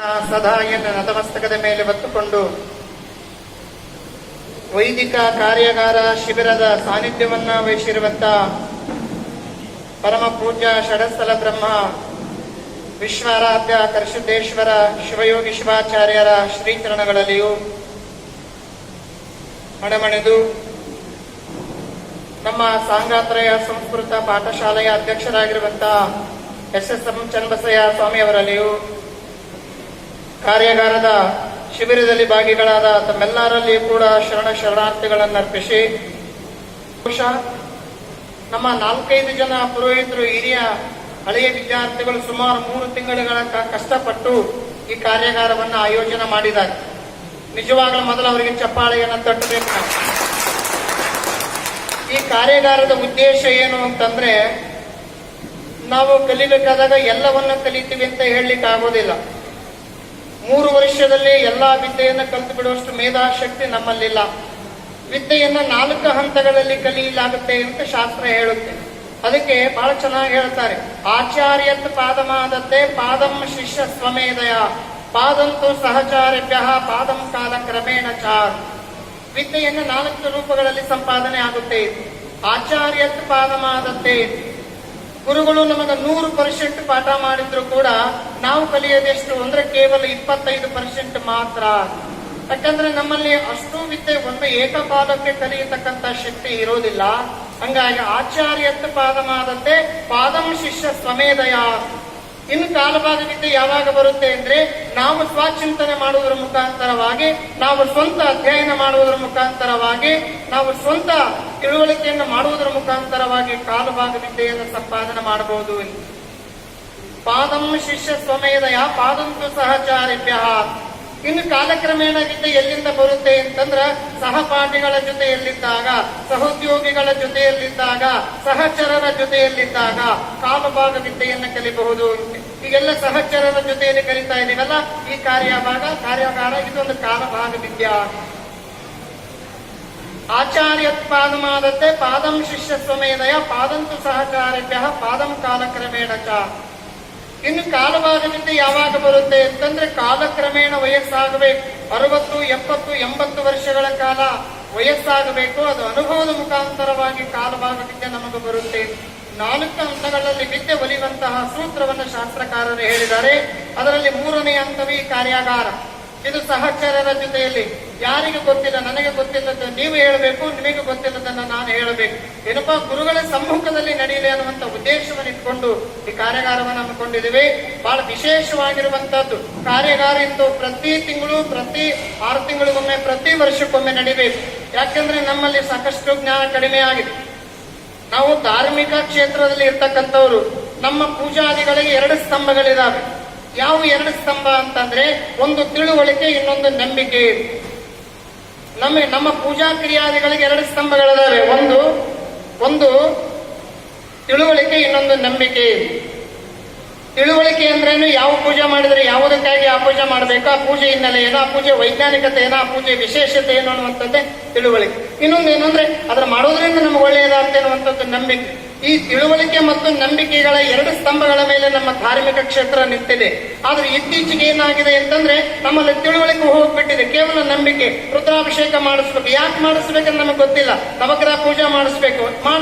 ಸದಾ ಎನ್ನ ನತಮಸ್ತಕದ ಮೇಲೆ ಹೊತ್ತುಕೊಂಡು ವೈದಿಕ ಕಾರ್ಯಾಗಾರ ಶಿಬಿರದ ಸಾನ್ನಿಧ್ಯವನ್ನ ವಹಿಸಿರುವಂತ ಪರಮ ಪೂಜ್ಯ ಷಡಸ್ಥಲ ಬ್ರಹ್ಮ ವಿಶ್ವಾರಾಧ್ಯ ಕರಿಸಿದ್ದೇಶ್ವರ ಶಿವಯೋಗಿ ಶಿವಾಚಾರ್ಯರ ಶ್ರೀಚರಣಗಳಲ್ಲಿಯೂ ಮಣಮಣಿದು ನಮ್ಮ ಸಾಂಗಾತ್ರಯ ಸಂಸ್ಕೃತ ಪಾಠಶಾಲೆಯ ಅಧ್ಯಕ್ಷರಾಗಿರುವಂತಹ ಎಸ್.ಎಸ್.ಎಂ. ಚನ್ನಬಸಯ್ಯ ಸ್ವಾಮಿಯವರಲ್ಲಿಯೂ ಕಾರ್ಯಾಗಾರದ ಶಿಬಿರದಲ್ಲಿ ಭಾಗಿಗಳಾದ ತಮ್ಮೆಲ್ಲರಲ್ಲಿಯೂ ಕೂಡ ಶರಣಾರ್ಥಿಗಳನ್ನು ಅರ್ಪಿಸಿ ನಮ್ಮ 4-5 ಜನ ಪುರೋಹಿತರು ಹಿರಿಯ ಹಳೆಯ ವಿದ್ಯಾರ್ಥಿಗಳು ಸುಮಾರು 3 ತಿಂಗಳುಗಳ ಕಷ್ಟಪಟ್ಟು ಈ ಕಾರ್ಯಾಗಾರವನ್ನು ಆಯೋಜನೆ ಮಾಡಿದ್ದಾರೆ. ನಿಜವಾಗ್ಲೂ ಮೊದಲು ಅವರಿಗೆ ಚಪ್ಪಾಳೆಯನ್ನು ತಟ್ಟಬೇಕು. ಈ ಕಾರ್ಯಾಗಾರದ ಉದ್ದೇಶ ಏನು ಅಂತಂದ್ರೆ, ನಾವು ಕಲಿಬೇಕಾದಾಗ ಎಲ್ಲವನ್ನ ಕಲಿತೀವಿ ಅಂತ ಹೇಳಲಿಕ್ಕೆ ಆಗೋದಿಲ್ಲ. 3 ವರ್ಷದಲ್ಲಿ ಎಲ್ಲಾ ವಿದ್ಯೆಯನ್ನು ಕಲಿತು ಬಿಡುವಷ್ಟು ಮೇಧಾಶಕ್ತಿ ನಮ್ಮಲ್ಲಿಲ್ಲ. ವಿದ್ಯೆಯನ್ನ 4 ಹಂತಗಳಲ್ಲಿ ಕಲಿಯಲಾಗುತ್ತೆ ಅಂತ ಶಾಸ್ತ್ರ ಹೇಳುತ್ತೆ. ಅದಕ್ಕೆ ಬಹಳ ಚೆನ್ನಾಗಿ ಹೇಳ್ತಾರೆ, ಆಚಾರ್ಯತ್ ಪಾದಮಾದತ್ತೆ ಪಾದಂ ಶಿಷ್ಯ ಸ್ವಮೇಧಯ ಪಾದಂತು ಸಹಚಾರ್ಯಭ್ಯ ಪಾದಂ ಕಾಲ ಕ್ರಮೇಣ ಚಾರ್. ವಿದ್ಯೆಯನ್ನು 4 ರೂಪಗಳಲ್ಲಿ ಸಂಪಾದನೆ ಆಗುತ್ತೆ. ಆಚಾರ್ಯತ್ ಪಾದಮಾದತ್ತೆ, ಗುರುಗಳು ನಮಗೆ 100% ಪಾಠ ಮಾಡಿದ್ರು ಕೂಡ ನಾವು ಕಲಿಯೋದೆಷ್ಟು ಅಂದ್ರೆ ಕೇವಲ 25% ಮಾತ್ರ. ಯಾಕಂದ್ರೆ ನಮ್ಮಲ್ಲಿ ಅಷ್ಟು ವಿದ್ಯೆ ಒಂದು ಏಕಕಾಲಕ್ಕೆ ಕಲಿಯತಕ್ಕಂತ ಶಕ್ತಿ ಇರೋದಿಲ್ಲ. ಹಂಗಾಗಿ ಆಚಾರ್ಯತ್ ಪಾದಮಾದತ್ತೆ ಪಾದಂ ಶಿಷ್ಯ ಸ್ವಮೇಧಯ. ಇನ್ನು ಕಾಲಭಾಗ ವಿದ್ಯೆ ಯಾವಾಗ ಬರುತ್ತೆ ಅಂದ್ರೆ, ನಾವು ಸ್ವಚಿಂತನೆ ಮಾಡುವುದರ ಮುಖಾಂತರವಾಗಿ, ನಾವು ಸ್ವಂತ ಅಧ್ಯಯನ ಮಾಡುವುದರ ಮುಖಾಂತರವಾಗಿ, ನಾವು ಸ್ವಂತ ತಿಳುವಳಿಕೆಯನ್ನು ಮಾಡುವುದರ ಮುಖಾಂತರವಾಗಿ ಕಾಲಭಾಗ ವಿದ್ಯೆಯನ್ನು ಸಂಪಾದನೆ ಮಾಡಬಹುದು. ಪಾದಂ ಶಿಷ್ಯ ಸ್ವಮೇಧಯ ಪಾದಂತು ಸಹಚಾರಿಭ್ಯ. ಇನ್ನು ಕಾಲಕ್ರಮೇಣ ವಿದ್ಯೆ ಎಲ್ಲಿಂದ ಬರುತ್ತೆ ಅಂತಂದ್ರ, ಸಹಪಾಠಿಗಳ ಜೊತೆಯಲ್ಲಿದ್ದಾಗ, ಸಹೋದ್ಯೋಗಿಗಳ ಜೊತೆಯಲ್ಲಿದ್ದಾಗ, ಸಹಚರರ ಜೊತೆಯಲ್ಲಿದ್ದಾಗ ಕಾಲಭಾಗ ವಿದ್ಯೆಯನ್ನು ಕಲಿಬಹುದು. ಈಗೆಲ್ಲ ಸಹಚರರ ಜೊತೆಯಲ್ಲಿ ಕಲಿತಾ ಇದೀವಲ್ಲ, ಈ ಕಾರ್ಯಾಗಾರ ಇದೊಂದು ಕಾಲಭಾಗ ವಿದ್ಯಾ. ಆಚಾರ್ಯತ್ ಪಾದಮಾದತ್ತೆ ಪಾದಂ ಶಿಷ್ಯ ಸ್ವಮೇಧಯ ಪಾದಂತು ಸಹಚಾರಿಭ್ಯ ಪಾದಂ ಕಾಲಕ್ರಮೇಣ ಚ. ಇನ್ನು ಕಾಲಭಾಗ ವಿದ್ಯೆ ಯಾವಾಗ ಬರುತ್ತೆ ಅಂತಂದ್ರೆ, ಕಾಲಕ್ರಮೇಣ ವಯಸ್ಸಾಗಬೇಕು. 60, 70, 80 ವರ್ಷಗಳ ಕಾಲ ವಯಸ್ಸಾಗಬೇಕು. ಅದು ಅನುಭವದ ಮುಖಾಂತರವಾಗಿ ಕಾಲಭಾಗ ವಿದ್ಯೆ ನಮಗೆ ಬರುತ್ತೆ. 4 ಹಂತಗಳಲ್ಲಿ ವಿದ್ಯೆ ಒಲಿಯುವಂತಹ ಸೂತ್ರವನ್ನು ಶಾಸ್ತ್ರಕಾರರು ಹೇಳಿದ್ದಾರೆ. ಅದರಲ್ಲಿ 3ನೇ ಹಂತವೇ ಈ ಕಾರ್ಯಾಗಾರ. ಇದು ಸಹಚರರ ಜೊತೆಯಲ್ಲಿ, ಯಾರಿಗೆ ಗೊತ್ತಿಲ್ಲ, ನನಗೆ ಗೊತ್ತಿಲ್ಲದ ನೀವು ಹೇಳಬೇಕು, ನಿಮಗೆ ಗೊತ್ತಿಲ್ಲದನ್ನ ನಾನು ಹೇಳಬೇಕು, ಏನಪ್ಪಾ ಗುರುಗಳ ಸಮ್ಮುಖದಲ್ಲಿ ನಡೆಯಲಿ ಅನ್ನುವಂತ ಉದ್ದೇಶವನ್ನು ಇಟ್ಕೊಂಡು ಈ ಕಾರ್ಯಾಗಾರವನ್ನು ಹಮ್ಮಿಕೊಂಡಿದ್ದೇವೆ. ಬಹಳ ವಿಶೇಷವಾಗಿರುವಂತಹದ್ದು ಕಾರ್ಯಾಗಾರ. ಇಂದು ಪ್ರತಿ ತಿಂಗಳು, ಪ್ರತಿ 6 ತಿಂಗಳಿಗೊಮ್ಮೆ, ಪ್ರತಿ ವರ್ಷಕ್ಕೊಮ್ಮೆ ನಡಿಬೇಕು. ಯಾಕೆಂದ್ರೆ ನಮ್ಮಲ್ಲಿ ಸಾಕಷ್ಟು ಜ್ಞಾನ ಕಡಿಮೆ ಆಗಿದೆ. ನಾವು ಧಾರ್ಮಿಕ ಕ್ಷೇತ್ರದಲ್ಲಿ ಇರ್ತಕ್ಕಂಥವ್ರು. ನಮ್ಮ ಪೂಜಾದಿಗಳಿಗೆ 2 ಸ್ತಂಭಗಳಿದಾವೆ. ಯಾವ 2 ಸ್ತಂಭ ಅಂತಂದ್ರೆ, ಒಂದು ತಿಳುವಳಿಕೆ, ಇನ್ನೊಂದು ನಂಬಿಕೆ. ನಮ್ಮ ಪೂಜಾ ಕ್ರಿಯಾದಿಗಳಿಗೆ 2 ಸ್ತಂಭಗಳಿದಾವೆ. ಒಂದು ತಿಳುವಳಿಕೆ, ಇನ್ನೊಂದು ನಂಬಿಕೆ. ತಿಳುವಳಿಕೆ ಅಂದ್ರೇನು, ಯಾವ ಪೂಜೆ ಮಾಡಿದ್ರೆ ಯಾವುದಕ್ಕಾಗಿ ಆ ಪೂಜೆ ಮಾಡಬೇಕು, ಆ ಪೂಜೆ ಹಿನ್ನೆಲೆ ಏನು, ಆ ಪೂಜೆ ವೈಜ್ಞಾನಿಕತೆ ಏನು, ಆ ಪೂಜೆ ವಿಶೇಷತೆ ಏನು ಅನ್ನುವಂಥದ್ದೇ ತಿಳುವಳಿಕೆ. ಇನ್ನೊಂದು ಏನಂದ್ರೆ, ಅದರ ಮಾಡೋದ್ರಿಂದ ನಮ್ಗೆ ಒಳ್ಳೆಯದಾಗ್ತದೆ ಅನ್ನುವಂಥದ್ದು ನಂಬಿಕೆ. ಈ ತಿಳುವಳಿಕೆ ಮತ್ತು ನಂಬಿಕೆಗಳ 2 ಸ್ತಂಭಗಳ ಮೇಲೆ ನಮ್ಮ ಧಾರ್ಮಿಕ ಕ್ಷೇತ್ರ ನಿಂತಿದೆ. ಆದ್ರೆ ಇತ್ತೀಚೆಗೆ ಏನಾಗಿದೆ ಅಂತಂದ್ರೆ, ನಮ್ಮಲ್ಲಿ ತಿಳುವಳಿಕೆ ಹೋಗ್ಬಿಟ್ಟಿದೆ, ಕೇವಲ ನಂಬಿಕೆ. ರುದ್ರಾಭಿಷೇಕ ಮಾಡಿಸ್ಬೇಕು, ಯಾಕೆ ಮಾಡಿಸ್ಬೇಕಂತ ನಮಗೆ ಗೊತ್ತಿಲ್ಲ. ನವಗ್ರಹ ಪೂಜೆ ಮಾಡಿಸ್ಬೇಕು,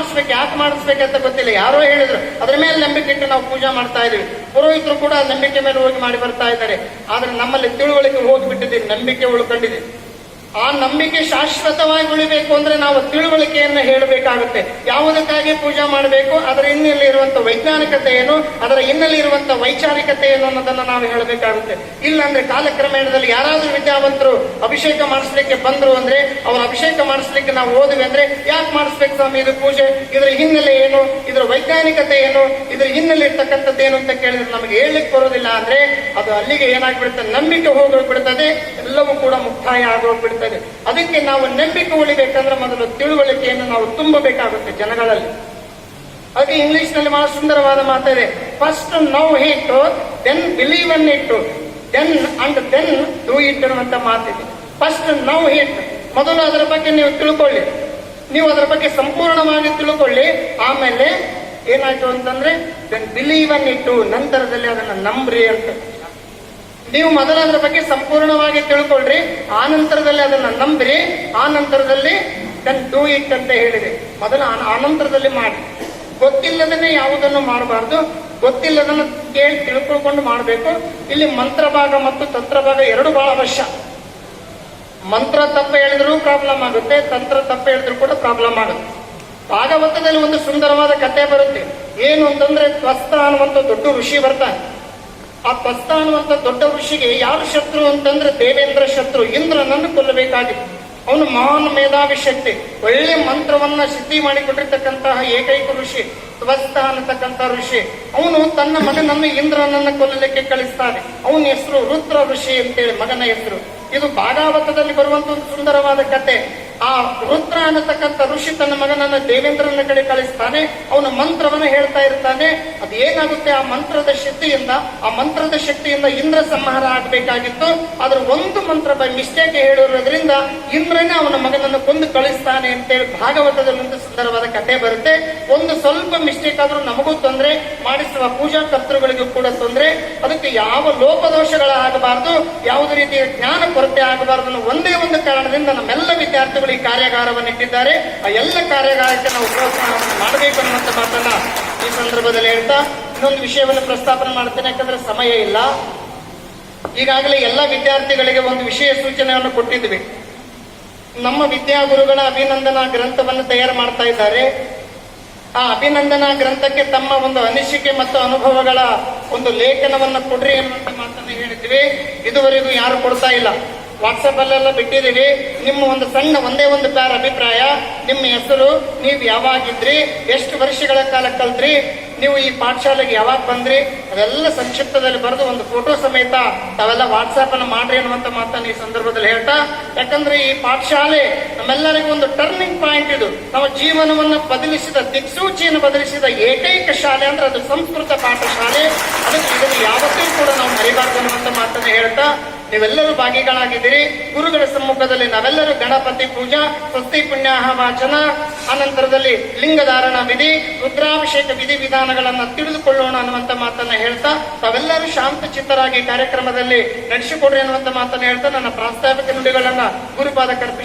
ಯಾಕೆ ಮಾಡಿಸ್ಬೇಕಂತ ಗೊತ್ತಿಲ್ಲ. ಯಾರೋ ಹೇಳಿದ್ರು, ಅದ್ರ ಮೇಲೆ ನಂಬಿಕೆ ಇಟ್ಟು ನಾವು ಪೂಜಾ ಮಾಡ್ತಾ ಇದೀವಿ. ಪುರೋಹಿತರು ಕೂಡ ನಂಬಿಕೆ ಮೇಲೆ ಹೋಗಿ ಮಾಡಿ ಬರ್ತಾ ಇದ್ದಾರೆ. ಆದ್ರೆ ನಮ್ಮಲ್ಲಿ ತಿಳುವಳಿಕೆ ಹೋಗ್ಬಿಟ್ಟಿದೆ, ನಂಬಿಕೆ ಉಳ್ಕೊಂಡಿದೆ. ಆ ನಂಬಿಕೆ ಶಾಶ್ವತವಾಗಿ ಉಳಿಬೇಕು ಅಂದ್ರೆ ನಾವು ತಿಳುವಳಿಕೆಯನ್ನು ಹೇಳಬೇಕಾಗುತ್ತೆ. ಯಾವುದಕ್ಕಾಗಿ ಪೂಜೆ ಮಾಡಬೇಕು, ಅದರ ಹಿನ್ನೆಲೆ ಇರುವಂತ ವೈಜ್ಞಾನಿಕತೆ ಏನು, ಅದರ ಹಿನ್ನೆಲೆ ಇರುವಂತ ವೈಚಾರಿಕತೆ ಏನು ಅನ್ನೋದನ್ನ ನಾವು ಹೇಳಬೇಕಾಗುತ್ತೆ. ಇಲ್ಲ ಅಂದ್ರೆ ಕಾಲಕ್ರಮೇಣದಲ್ಲಿ ಯಾರಾದ್ರೂ ವಿದ್ಯಾವಂತರು ಅಭಿಷೇಕ ಮಾಡಿಸ್ಲಿಕ್ಕೆ ಬಂದ್ರು ಅಂದ್ರೆ, ಅವ್ರ ಅಭಿಷೇಕ ಮಾಡಿಸ್ಲಿಕ್ಕೆ ನಾವು ಓದುವೆ ಅಂದ್ರೆ, ಯಾಕೆ ಮಾಡಿಸ್ಬೇಕು ಸ್ವಾಮಿ ಇದು ಪೂಜೆ, ಇದರ ಹಿನ್ನೆಲೆ ಏನು, ಇದರ ವೈಜ್ಞಾನಿಕತೆ ಏನು, ಇದರ ಹಿನ್ನೆಲೆ ಇರ್ತಕ್ಕಂಥದ್ದು ಏನು ಅಂತ ಕೇಳಿದ್ರೆ ನಮಗೆ ಹೇಳಲಿಕ್ಕೆ ಬರೋದಿಲ್ಲ ಅಂದ್ರೆ, ಅದು ಅಲ್ಲಿಗೆ ಏನಾಗ್ಬಿಡುತ್ತೆ, ನಂಬಿಕೆ ಹೋಗ್ಬಿಡ್ತದೆ, ಎಲ್ಲವೂ ಕೂಡ ಮುಕ್ತಾಯ ಆಗೋಗ್ಬಿಡ್ತದೆ. ಅದಕ್ಕೆ ನಾವು ನಂಬಿಕೆ ಉಳಿಬೇಕಂದ್ರೆ ಮೊದಲು ತಿಳುವಳಿಕೆಯನ್ನು ನಾವು ತುಂಬಬೇಕಾಗುತ್ತೆ ಜನಗಳಲ್ಲಿ. ಅದಕ್ಕೆ ಇಂಗ್ಲಿಷ್ ನಲ್ಲಿ ಬಹಳ ಸುಂದರವಾದ ಮಾತಿದೆ, first know it then believe on it then and then do it ಅನ್ನುವಂತ ಮಾತಿದೆ. ಫಸ್ಟ್ ನೌ ಇಟ್, ಮೊದಲು ಅದರ ಬಗ್ಗೆ ನೀವು ತಿಳ್ಕೊಳ್ಳಿ, ನೀವು ಅದರ ಬಗ್ಗೆ ಸಂಪೂರ್ಣವಾಗಿ ತಿಳ್ಕೊಳ್ಳಿ. ಆಮೇಲೆ ಏನಾಯ್ತು ಅಂತಂದ್ರೆ ದೆನ್ ಬಿಲೀವ್ ಅನ್ ಇಟ್, ನಂತರದಲ್ಲಿ ಅದನ್ನ ನಂಬ್ರಿ ಅಂತ. ನೀವು ಮೊದಲು ಅದರ ಬಗ್ಗೆ ಸಂಪೂರ್ಣವಾಗಿ ತಿಳ್ಕೊಳ್ರಿ, ಆ ನಂತರದಲ್ಲಿ ಅದನ್ನ ನಂಬ್ರಿ, ಆ ನಂತರದಲ್ಲಿ ದೆನ್ ಡೂ ಇಟ್ ಅಂತ ಹೇಳಿದೆ. ಮೊದಲು ಆನಂತರದಲ್ಲಿ ಮಾಡಿ. ಗೊತ್ತಿಲ್ಲದನ್ನೇ ಯಾವುದನ್ನು ಮಾಡಬಾರ್ದು, ಗೊತ್ತಿಲ್ಲದನ್ನ ಕೇಳಿ ತಿಳ್ಕೊಂಡು ಮಾಡಬೇಕು. ಇಲ್ಲಿ ಮಂತ್ರ ಭಾಗ ಮತ್ತು ತಂತ್ರ ಭಾಗ ಎರಡು ಬಹಳ ಅವಶ್ಯ. ಮಂತ್ರ ತಪ್ಪ ಹೇಳಿದ್ರು ಪ್ರಾಬ್ಲಮ್ ಆಗುತ್ತೆ, ತಂತ್ರ ತಪ್ಪ ಹೇಳಿದ್ರು ಕೂಡ ಪ್ರಾಬ್ಲಮ್ ಆಗುತ್ತೆ. ಭಾಗವತದಲ್ಲಿ ಒಂದು ಸುಂದರವಾದ ಕಥೆ ಬರುತ್ತೆ. ಏನು ಅಂತಂದ್ರೆ ತ್ವಸ್ತ ಅನ್ನುವಂಥ ದೊಡ್ಡ ಋಷಿ ಬರ್ತಾನೆ. ಆ ತ್ವಸ್ತ ಅನ್ನುವಂಥ ದೊಡ್ಡ ಋಷಿಗೆ ಯಾರು ಶತ್ರು ಅಂತಂದ್ರೆ ದೇವೇಂದ್ರ ಶತ್ರು, ಇಂದ್ರನನ್ನು ಕೊಲ್ಲಬೇಕಾಗಿತ್ತು. ಅವನು ಮಹಾನ್ ಮೇಧಾವಿ ಶಕ್ತಿ, ಒಳ್ಳೆ ಮಂತ್ರವನ್ನ ಸಿದ್ಧಿ ಮಾಡಿಕೊಟ್ಟಿರ್ತಕ್ಕಂತಹ ಏಕೈಕ ಋಷಿ ತ್ವಸ್ತ ಅನ್ನತಕ್ಕಂಥ ಋಷಿ. ಅವನು ತನ್ನ ಮಗನನ್ನು ಇಂದ್ರನನ್ನು ಕೊಲ್ಲಲಿಕ್ಕೆ ಕಳಿಸ್ತಾನೆ. ಅವನ ಹೆಸರು ರುದ್ರ ಋಷಿ ಅಂತೇಳಿ ಮಗನ ಹೆಸರು. ಇದು ಭಾಗವತದಲ್ಲಿ ಬರುವಂತ ಒಂದು ಸುಂದರವಾದ ಕತೆ. ಆ ರುದ್ರ ಅನ್ನತಕ್ಕಂಥ ಋಷಿ ತನ್ನ ಮಗನನ್ನ ದೇವೇಂದ್ರನ ಕಡೆ ಕಳಿಸ್ತಾನೆ. ಅವನ ಮಂತ್ರವನ್ನು ಹೇಳ್ತಾ ಇರ್ತಾನೆ. ಅದೇನಾಗುತ್ತೆ, ಆ ಮಂತ್ರದ ಶಕ್ತಿಯಿಂದ ಇಂದ್ರ ಸಂಹಾರ ಆಗ್ಬೇಕಾಗಿತ್ತು. ಆದ್ರೆ ಒಂದು ಮಂತ್ರ ಬೈ ಮಿಸ್ಟೇಕ್ ಹೇಳಿರೋದ್ರಿಂದ ಇಂದ್ರನೇ ಅವನ ಮಗನನ್ನು ಕೊಂದು ಕಳಿಸ್ತಾನೆ ಅಂತೇಳಿ ಭಾಗವತದಲ್ಲಿ ಒಂದು ಸುಂದರವಾದ ಕತೆ ಬರುತ್ತೆ. ಒಂದು ಸ್ವಲ್ಪ ಮಿಸ್ಟೇಕ್ ಆದ್ರೂ ನಮಗೂ ತೊಂದರೆ, ಮಾಡಿಸುವ ಪೂಜಾ ಕರ್ತೃಗಳಿಗೂ ಕೂಡ ತೊಂದರೆ. ಅದಕ್ಕೆ ಯಾವ ಲೋಪದೋಷಗಳಾಗಬಾರದು, ಯಾವುದೇ ರೀತಿಯ ಜ್ಞಾನ ಕೊರತೆ ಆಗಬಾರದು ಅನ್ನೋ ಒಂದೇ ಒಂದು ಕಾರಣದಿಂದ ನಮ್ಮೆಲ್ಲ ವಿದ್ಯಾರ್ಥಿಗಳು ಈ ಕಾರ್ಯಾಗಾರವನ್ನು ಇಟ್ಟಿದ್ದಾರೆ. ಆ ಎಲ್ಲ ಕಾರ್ಯಾಗಾರಕ್ಕೆ ನಾವು ಪ್ರೋತ್ಸಾಹವನ್ನು ಮಾಡಬೇಕು ಅನ್ನುವಂಥ ಮಾತನ್ನ ಈ ಸಂದರ್ಭದಲ್ಲಿ ಹೇಳ್ತಾ ಇನ್ನೊಂದು ವಿಷಯವನ್ನು ಪ್ರಸ್ತಾಪನೆ ಮಾಡ್ತೇನೆ, ಯಾಕಂದ್ರೆ ಸಮಯ ಇಲ್ಲ. ಈಗಾಗಲೇ ಎಲ್ಲ ವಿದ್ಯಾರ್ಥಿಗಳಿಗೆ ಒಂದು ವಿಷಯ ಸೂಚನೆಯನ್ನು ಕೊಟ್ಟಿದ್ವಿ. ನಮ್ಮ ವಿದ್ಯಾಗುರುಗಳ ಅಭಿನಂದನಾ ಗ್ರಂಥವನ್ನು ತಯಾರು ಮಾಡ್ತಾ ಇದ್ದಾರೆ. ಆ ಅಭಿನಂದನಾ ಗ್ರಂಥಕ್ಕೆ ತಮ್ಮ ಒಂದು ಅನಿಸಿಕೆ ಮತ್ತು ಅನುಭವಗಳ ಒಂದು ಲೇಖನವನ್ನು ಕೊಡ್ರಿ ಅನ್ನುವಂಥ ಮಾತನ್ನು ಹೇಳಿದ್ವಿ. ಇದುವರೆಗೂ ಯಾರು ಕೊಡ್ತಾ ಇಲ್ಲ. ವಾಟ್ಸಪ್ ಅಲ್ಲೆಲ್ಲ ಬಿಟ್ಟಿದ್ದೀವಿ. ನಿಮ್ಮ ಒಂದು ಸಣ್ಣ ಒಂದೇ ಒಂದು ಪ್ಯಾರ ಅಭಿಪ್ರಾಯ, ನಿಮ್ಮ ಹೆಸರು, ನೀವು ಯಾವಾಗಿದ್ರಿ, ಎಷ್ಟು ವರ್ಷಗಳ ಕಾಲ ಕಲ್ತ್ರಿ, ನೀವು ಈ ಪಾಠಶಾಲೆಗೆ ಯಾವಾಗ ಬಂದ್ರಿ, ಅದೆಲ್ಲ ಸಂಕ್ಷಿಪ್ತದಲ್ಲಿ ಬರೆದು ಒಂದು ಫೋಟೋ ಸಮೇತ ತಾವೆಲ್ಲ ವಾಟ್ಸ್ಆಪ್ ಅನ್ನು ಮಾಡ್ರಿ ಅನ್ನುವಂಥ ಮಾತನ್ನು ಈ ಸಂದರ್ಭದಲ್ಲಿ ಹೇಳ್ತಾ, ಯಾಕಂದ್ರೆ ಈ ಪಾಠಶಾಲೆ ನಮ್ಮೆಲ್ಲರಿಗೂ ಒಂದು ಟರ್ನಿಂಗ್ ಪಾಯಿಂಟ್. ಇದು ನಮ್ಮ ಜೀವನವನ್ನು ಬದಲಿಸಿದ, ದಿಕ್ಸೂಚಿಯನ್ನು ಬದಲಿಸಿದ ಏಕೈಕ ಶಾಲೆ ಅಂದ್ರೆ ಅದು ಸಂಸ್ಕೃತ ಪಾಠಶಾಲೆ. ಅದಕ್ಕೆ ಇದನ್ನು ಯಾವತ್ತೂ ಕೂಡ ನಾವು ಮರಿಬಾರ್ದು ಅನ್ನುವಂಥ ಮಾತನ್ನು ಹೇಳ್ತಾ, ನೀವೆಲ್ಲರೂ ಭಾಗಿಗಳಾಗಿದ್ದೀರಿ. ಗುರುಗಳ ಸಮ್ಮುಖದಲ್ಲಿ ನಾವೆಲ್ಲರೂ ಗಣಪತಿ ಪೂಜಾ, ಸ್ವಸ್ತಿ ಪುಣ್ಯಾಹ ವಾಚನ, ಅನಂತರದಲ್ಲಿ ಲಿಂಗಧಾರಣ ವಿಧಿ, ರುದ್ರಾಭಿಷೇಕ ವಿಧಿ ವಿಧಾನಗಳನ್ನ ತಿಳಿದುಕೊಳ್ಳೋಣ ಅನ್ನುವಂಥ ಮಾತನ್ನ ಹೇಳ್ತಾ, ತಾವೆಲ್ಲರೂ ಶಾಂತ ಚಿತ್ತರಾಗಿ ಕಾರ್ಯಕ್ರಮದಲ್ಲಿ ನಡೆಸಿಕೊಡ್ರಿ ಅನ್ನುವಂಥ ಮಾತನ್ನ ಹೇಳ್ತಾ ನನ್ನ ಪ್ರಾಸ್ತಾವಿಕ ನುಡಿಗಳನ್ನ ಗುರುಪಾದ ಕರ್ಪಿಸಿ